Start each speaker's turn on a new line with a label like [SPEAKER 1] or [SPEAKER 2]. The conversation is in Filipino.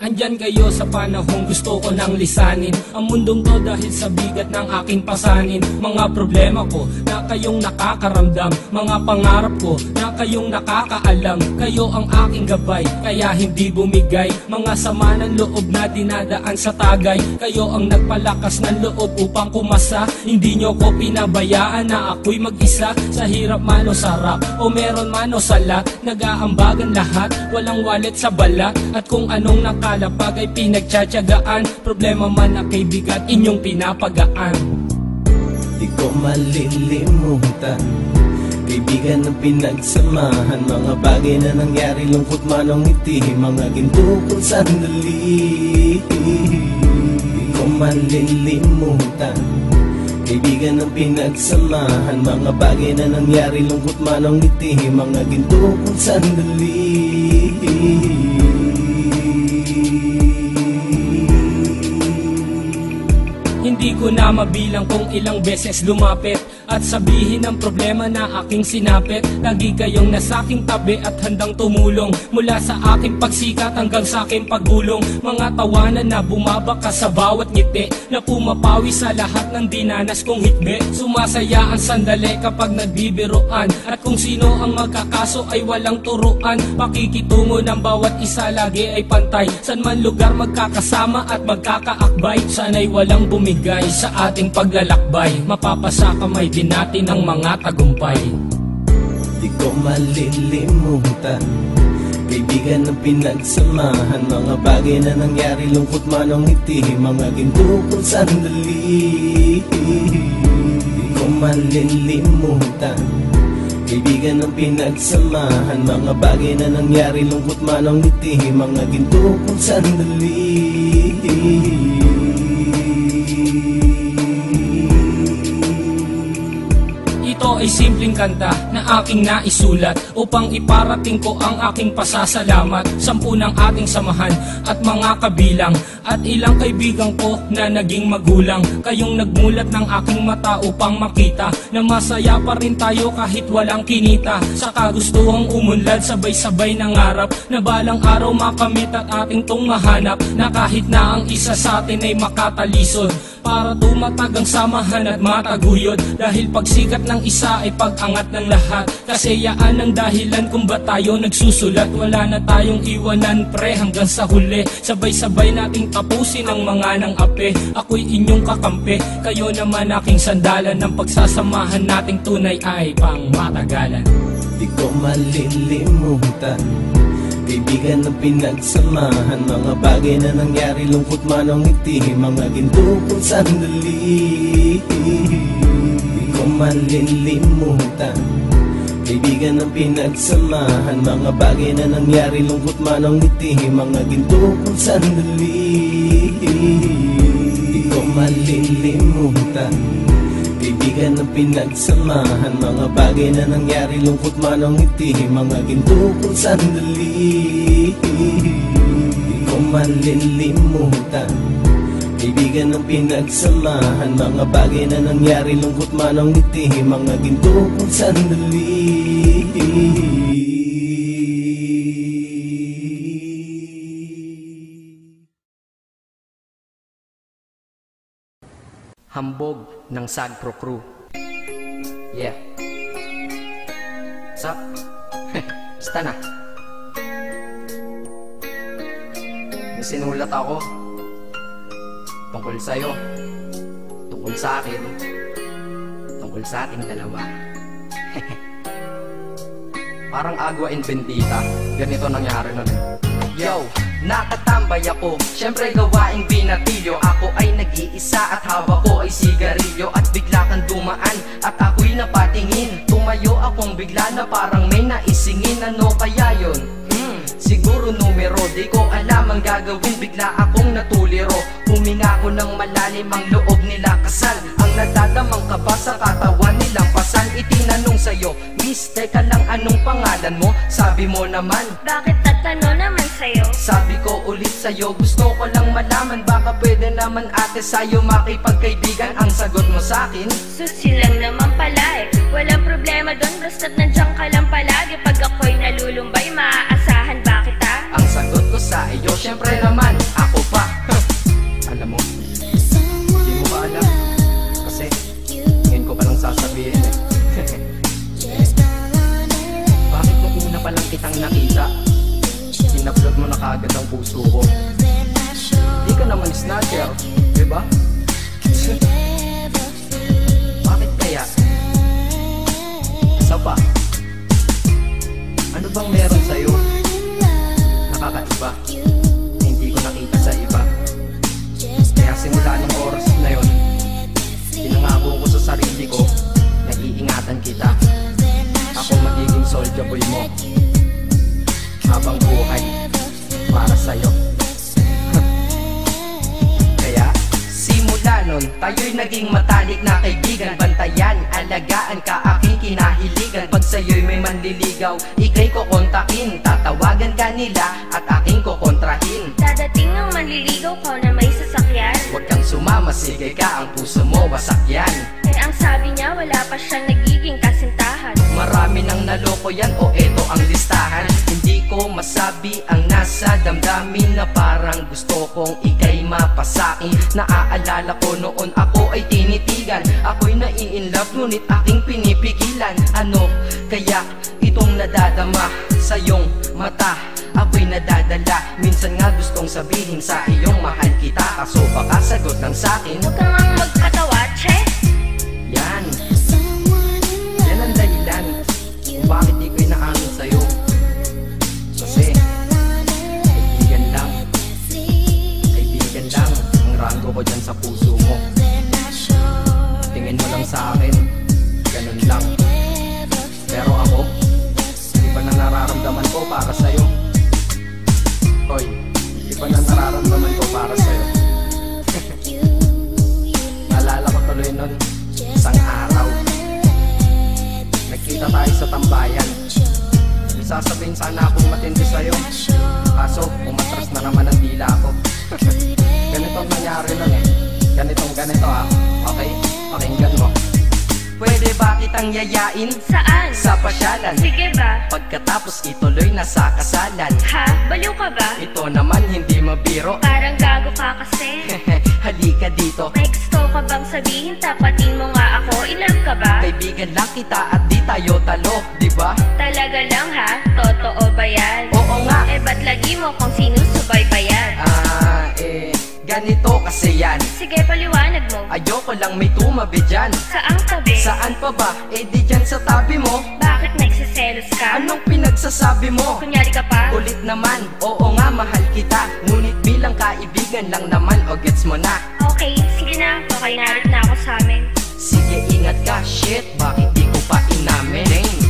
[SPEAKER 1] Andyan kayo sa panahong gusto ko nang lisanin ang mundong to dahil sa bigat ng aking pasanin. Mga problema ko na kayong nakakaramdam, mga pangarap ko na kayong nakakaalam. Kayo ang aking gabay, kaya hindi bumigay. Mga sama ng loob na dinadaan sa tagay. Kayo ang nagpalakas ng loob upang kumasa. Hindi nyo ko pinabayaan na ako'y mag-isa. Sa hirap man o sarap, o meron man o salat, nag-aambagan lahat, walang wallet sa balat. At kung anong nakalapag ay pinagtsatsagaan. Problema man na kaibigan, inyong pinapagaan.
[SPEAKER 2] Di ko malilimutan kaibigan ng pinagsamahan, mga bagay na nangyari, lungkot man o ngiti, mga ginto kong sandali. Di ko malilimutan kaibigan ng pinagsamahan, mga bagay na nangyari, lungkot man o ngiti, mga ginto kong sandali.
[SPEAKER 1] Hindi ko na mabilang kung ilang beses lumapit at sabihin ang problema na aking sinapit. Lagi kayong nasa aking tabi at handang tumulong, mula sa aking pagsikat hanggang sa aking paggulong. Mga tawanan na bumabaka sa bawat ngiti, na pumapawi sa lahat ng dinanas kong hitbi. Sumasaya ang sandali kapag nagbibiruan, at kung sino ang magkakaso ay walang turuan. Pakikitungo ng bawat isa lagi ay pantay, san man lugar magkakasama at magkakaakbay. Sana'y walang bumigay sa ating paglalakbay, mapapasa kamay din natin ang mga tagumpay.
[SPEAKER 2] Di ko malilimutan kaibigan ng pinagsamahan, mga bagay na nangyari, lungkot man o ngiti, mga ginto kong sandali. Di ko malilimutan kaibigan ng pinagsamahan, mga bagay na nangyari, lungkot man o ngiti, mga ginto kong sandali.
[SPEAKER 1] Ito ay simpleng kanta na aking naisulat upang iparating ko ang aking pasasalamat. 10 ng ating samahan at mga kabilang, at ilang kaibigan ko na naging magulang. Kayong nagmulat ng aking mata upang makita na masaya pa rin tayo kahit walang kinita. Sa kagustuhang umunlad, sabay-sabay nangarap na balang araw makamit at ating tong mahanap, na kahit na ang isa sa atin ay makatalisod, para tumatag ang samahan at mataguyod. Dahil pagsikat ng isa ay pag-angat ng lahat, kasi yaan ang dahilan kung ba't tayo nagsusulat. Wala na tayong iwanan pre hanggang sa huli, sabay-sabay nating tapusin ang mga nang ape. Ako'y inyong kakampi, kayo naman aking sandalan, ng pagsasamahan nating tunay ay pang matagalan.
[SPEAKER 2] Di ko malilimutan kaibigan ng pinagsamahan, mga bagay na nangyari, lungkot man o ngiti, mga ginto kong sandali. Di ko malilimutan kaibigan ng pinagsamahan, mga bagay na nangyari, lungkot man o ngiti, mga ginto kong sandali. Di ko malilimutan kaibigan ng pinagsamahan, mga bagay na nangyari, lungkot man o ngiti, mga ginto kong sandali. Di ko malilimutan kaibigan ng pinagsamahan, mga bagay na nangyari, lungkot man o ngiti, mga ginto kong sandali.
[SPEAKER 3] Hambog ng Sagpro Crew. Yeah. What's up? Basta na. May sinulat ako tungkol sa'yo, tungkol sa akin, tungkol sa ating dalawa. Parang Agua and Bendita, ganito nangyari nun. Yo, nakatambay ako, syempre gawaing binatilyo. Ako ay nag-iisa at hawak ko ay sigarilyo, at bigla kang dumaan at ako'y napatingin. Tumayo akong bigla na parang may naisingin. Ano kaya yun? Siguro numero, di ko alam ang gagawin. Bigla akong natuliro, huminga ko ng malalim, ang loob nila kasal. Ang nadadamang kaba sa katawan nilang pasan. Itinanong sa'yo, Miss, teka lang, anong pangalan mo? Sabi mo naman,
[SPEAKER 4] bakit tatanong naman sa'yo?
[SPEAKER 3] Sabi ko ulit sa'yo, gusto ko lang malaman, baka pwede naman ate sa'yo makipagkaibigan. Ang sagot mo sa'kin,
[SPEAKER 4] susi lang naman pala eh. Walang problema doon, basta't nandiyan ka lang palagi. Pag ako'y nalulumbay, maaasahan ba kita?
[SPEAKER 3] ang sagot ko sa iyo, syempre naman ako pa. Alam mo, hindi mo ba alam? Kasi ngayon ko palang sasabihin bakit nung una pa lang kitang nakita, sinablog mo na kagad ang puso ko? Di ka naman snatcher, diba? Bakit kaya? Isa pa, ano bang meron sa'yo? Nakakaiba, na hindi ko nakita sa iba. Kaya simula ng oras na yun, pinangako ko sa sarili ko na iingatan kita. Ako magiging soldier boy mo habang buhay para sa'yo. Kaya simula nun, tayo'y naging matalik na kaibigan. Bantayan, alagaan ka, aking kinahiligan. Pag sa'yo'y may manliligaw, ika'y kukontakin. Tatawagan ka nila at aking kukontrahin.
[SPEAKER 4] Dadating ang manliligaw ko na may sasakyan.
[SPEAKER 3] Huwag kang sumama, sige ka, ang puso mo wasak yan.
[SPEAKER 4] Eh ang sabi niya wala pa siyang nagiging kasintahan.
[SPEAKER 3] Marami nang naloko yan, o eto ang listahan. Hindi ko masabi ang nasa damdamin, na parang gusto kong ika'y mapasakin. Naaalala ko noon ako ay tinitigan, ako'y nai-inlove ngunit aking pinipigilan. Ano kaya itong nadadama sa iyong mata? Ako'y nadadala, minsan nga gustong sabihin sa iyong mahal kita, kaso baka sagot lang sa'kin.
[SPEAKER 4] Huwag kang ang magpatawa, che.
[SPEAKER 3] Yan ang dahilan kung bakit di ko inaamin sa'yo. Kasi kaibigan lang ang rango ko dyan sa puso mo. Tingin mo lang sa akin, ganun lang. Pero ako, iba na nararamdaman ko para sa'yo. Hoy, iba na nararamdaman ko para sa'yo. Naalala ko tuloy nun, isang araw nagkita tayo sa tambayan. May sasabihin sana akong matindi sa'yo, kaso umatras na naman ang dila ko. Ganito ang nangyari nun ganito okay? Pakinggan mo. Pwede ba kitang yayain
[SPEAKER 4] Saan?
[SPEAKER 3] sa pasyalan?
[SPEAKER 4] Sige ba?
[SPEAKER 3] Pagkatapos ituloy na sa kasalan.
[SPEAKER 4] Ha? Baliw ka ba?
[SPEAKER 3] Ito naman hindi mabiro.
[SPEAKER 4] Parang gago ka kasi.
[SPEAKER 3] Halika dito,
[SPEAKER 4] May gusto ka bang sabihin? Tapatin mo nga ako. Ilove ka ba?
[SPEAKER 3] kaibigan lang kita at di tayo talo, diba?
[SPEAKER 4] Talaga lang ha? Totoo ba yan?
[SPEAKER 3] Oo nga.
[SPEAKER 4] Eh ba't lagi mo kung sinusubaybayan?
[SPEAKER 3] Ganito kasi yan.
[SPEAKER 4] Sige paliwanag mo.
[SPEAKER 3] Ayoko lang may tumabi dyan.
[SPEAKER 4] Saang tabi?
[SPEAKER 3] Saan pa ba? Eh di dyan sa tabi mo.
[SPEAKER 4] Bakit nagsiselos ka?
[SPEAKER 3] Anong pinagsasabi mo?
[SPEAKER 4] Kunyari ka pa?
[SPEAKER 3] Kulit naman, oo nga mahal kita, ngunit bilang kaibigan lang naman, o gets mo na.
[SPEAKER 4] Okay, sige na. Okay, narit na ako sa amin.
[SPEAKER 3] Sige ingat ka, shit, bakit di ko pa inamin?